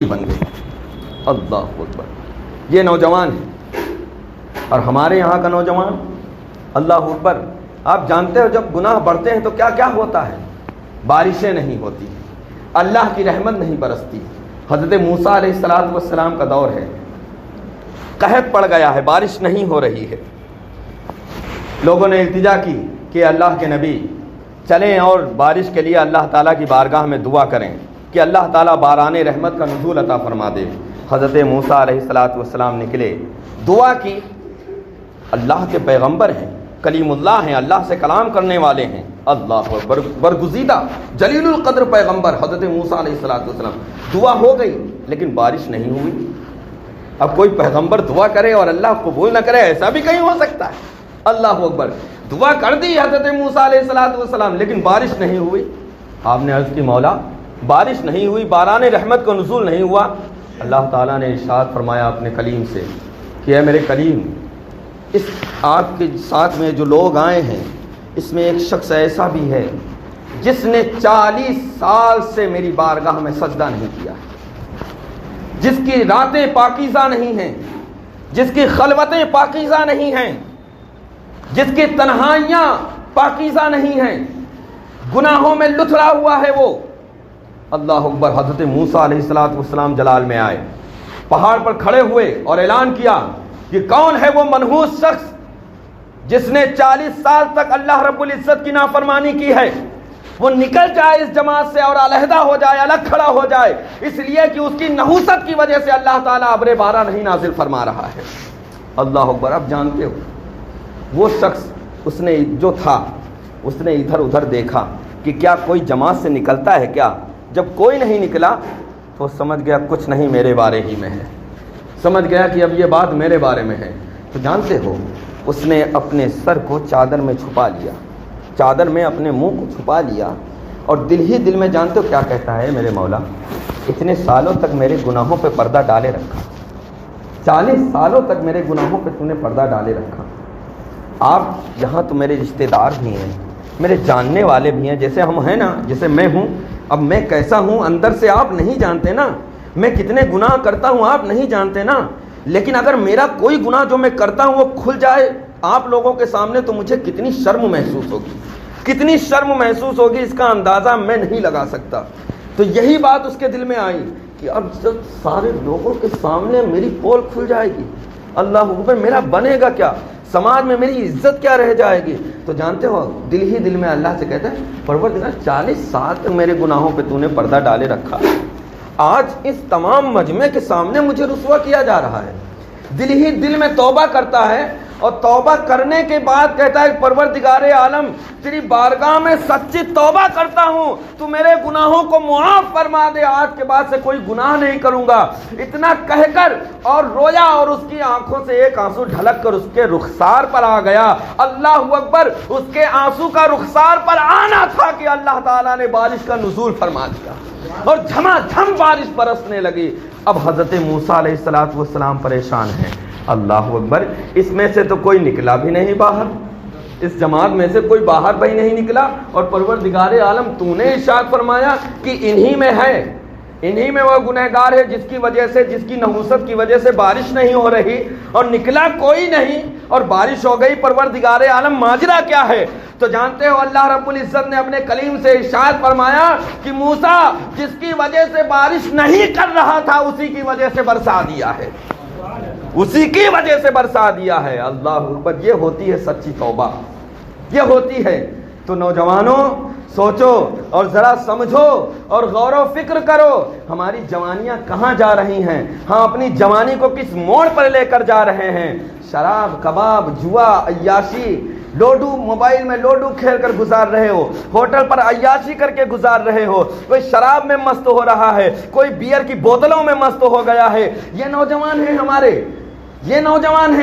بن گئے۔ اللہ اکبر، یہ نوجوان ہیں اور ہمارے یہاں کا نوجوان، اللہ اکبر، آپ جانتے ہو جب گناہ بڑھتے ہیں تو کیا کیا ہوتا ہے؟ بارشیں نہیں ہوتی، اللہ کی رحمت نہیں برستی۔ حضرت موسیٰ علیہ السلام کا دور ہے، قحط پڑ گیا ہے، بارش نہیں ہو رہی ہے۔ لوگوں نے التجا کی کہ اللہ کے نبی چلیں اور بارش کے لیے اللہ تعالیٰ کی بارگاہ میں دعا کریں کہ اللہ تعالیٰ باران رحمت کا نزول عطا فرما دے۔ حضرت موسیٰ علیہ السلام نکلے، دعا کی۔ اللہ کے پیغمبر ہیں، کلیم اللہ ہیں، اللہ سے کلام کرنے والے ہیں، اللہ برگزیدہ جلیل القدر پیغمبر حضرت موسیٰ علیہ السلام۔ دعا ہو گئی لیکن بارش نہیں ہوئی۔ اب کوئی پیغمبر دعا کرے اور اللہ قبول نہ کرے، ایسا بھی کہیں ہو سکتا ہے؟ اللہ اکبر، دعا کر دی حضرت موسیٰ علیہ السلام لیکن بارش نہیں ہوئی۔ آپ نے عرض کی مولا بارش نہیں ہوئی، باران رحمت کا نزول نہیں ہوا۔ اللہ تعالیٰ نے ارشاد فرمایا اپنے کلیم سے کہ اے میرے کلیم، اس آپ کے ساتھ میں جو لوگ آئے ہیں اس میں ایک شخص ایسا بھی ہے جس نے 40 سال سے میری بارگاہ میں سجدہ نہیں کیا، جس کی راتیں پاکیزہ نہیں ہیں، جس کی خلوتیں پاکیزہ نہیں ہیں، جس کی تنہائیاں پاکیزہ نہیں ہیں، گناہوں میں لتھڑا ہوا ہے وہ۔ اللہ اکبر، حضرت موسیٰ علیہ السلام جلال میں آئے، پہاڑ پر کھڑے ہوئے اور اعلان کیا کہ کون ہے وہ منحوس شخص جس نے 40 سال تک اللہ رب العزت کی نافرمانی کی ہے، وہ نکل جائے اس جماعت سے اور علیحدہ ہو جائے، الگ کھڑا ہو جائے، اس لیے کہ اس کی نحوست کی وجہ سے اللہ تعالیٰ ابر بارہ نہیں نازل فرما رہا ہے۔ اللہ اکبر، اب جانتے ہو وہ شخص، اس نے جو تھا اس نے ادھر ادھر دیکھا کہ کیا کوئی جماعت سے نکلتا ہے کیا؟ جب کوئی نہیں نکلا تو سمجھ گیا کچھ نہیں میرے بارے ہی میں ہے، سمجھ گیا کہ اب یہ بات میرے بارے میں ہے۔ تو جانتے ہو اس نے اپنے سر کو چادر میں چھپا لیا، چادر میں اپنے منہ کو چھپا لیا اور دل ہی دل میں جانتے ہو کیا کہتا ہے؟ میرے مولا اتنے سالوں تک میرے گناہوں پہ پردہ ڈالے رکھا، 40 سالوں تک میرے گناہوں پہ تو نے پردہ ڈالے رکھا۔ آپ یہاں تو میرے رشتہ دار بھی ہیں، میرے جاننے والے بھی ہیں، جیسے ہم ہیں نا، جیسے میں ہوں۔ اب میں کیسا ہوں اندر سے آپ نہیں جانتے نا، میں کتنے گناہ کرتا ہوں آپ نہیں جانتے نا، لیکن اگر میرا کوئی گناہ جو میں کرتا ہوں وہ کھل جائے آپ لوگوں کے سامنے تو مجھے کتنی شرم محسوس ہوگی، کتنی شرم محسوس ہوگی، اس کا اندازہ میں نہیں لگا سکتا۔ تو یہی بات اس کے دل میں آئی کہ اب جب سارے لوگوں کے سامنے میری پول کھل جائے گی، اللہ اکبر، میرا بنے گا کیا؟ سماج میں میری عزت کیا رہ جائے گی؟ تو جانتے ہو دل ہی دل میں اللہ سے کہتا ہے پروردگار 40 سال تک میرے گناہوں پہ تو نے پردہ ڈالے رکھا، آج اس تمام مجمع کے سامنے مجھے رسوا کیا جا رہا ہے۔ دل ہی دل میں توبہ کرتا ہے اور توبہ کرنے کے بعد کہتا ہے پروردگار عالم تیری بارگاہ میں سچی توبہ کرتا ہوں، تو میرے گناہوں کو معاف فرما دے، آج کے بعد سے کوئی گناہ نہیں کروں گا۔ اتنا کہہ کر اور رویا اور اس کی آنکھوں سے ایک آنسو ڈھلک کر اس کے رخسار پر آ گیا۔ اللہ اکبر، اس کے آنسو کا رخسار پر آنا تھا کہ اللہ تعالیٰ نے بارش کا نزول فرما دیا اور جھما جھم بارش برسنے لگی۔ اب حضرت موسیٰ علیہ السلام پریشان ہیں۔ اللہ اکبر، اس میں سے تو کوئی نکلا بھی نہیں باہر، اس جماعت میں سے کوئی باہر بھی نہیں نکلا، اور پروردگار عالم تو نے ارشاد فرمایا کہ انہی میں ہے، انہی میں وہ گنہگار ہے جس کی وجہ سے، جس کی نحوست کی وجہ سے بارش نہیں ہو رہی، اور نکلا کوئی نہیں اور بارش ہو گئی۔ پروردگار عالم ماجرا کیا ہے؟ تو جانتے ہو اللہ رب العزت نے اپنے کلیم سے ارشاد فرمایا کہ موسیٰ جس کی وجہ سے بارش نہیں کر رہا تھا اسی کی وجہ سے برسا دیا ہے، اسی کی وجہ سے برسا دیا ہے۔ اللہ اکبر، یہ ہوتی ہے سچی توبہ، یہ ہوتی ہے۔ تو نوجوانوں سوچو اور ذرا سمجھو اور غور و فکر کرو، ہماری جوانیاں کہاں جا رہی ہیں، ہم اپنی جوانی کو کس موڑ پر لے کر جا رہے ہیں؟ شراب، کباب، جوا، عیاشی، لوڈو، موبائل میں لوڈو کھیل کر گزار رہے ہو، ہوٹل پر عیاشی کر کے گزار رہے ہو، کوئی شراب میں مست ہو رہا ہے، کوئی بیئر کی بوتلوں میں مست ہو گیا ہے۔ یہ نوجوان ہیں ہمارے، یہ نوجوان ہیں۔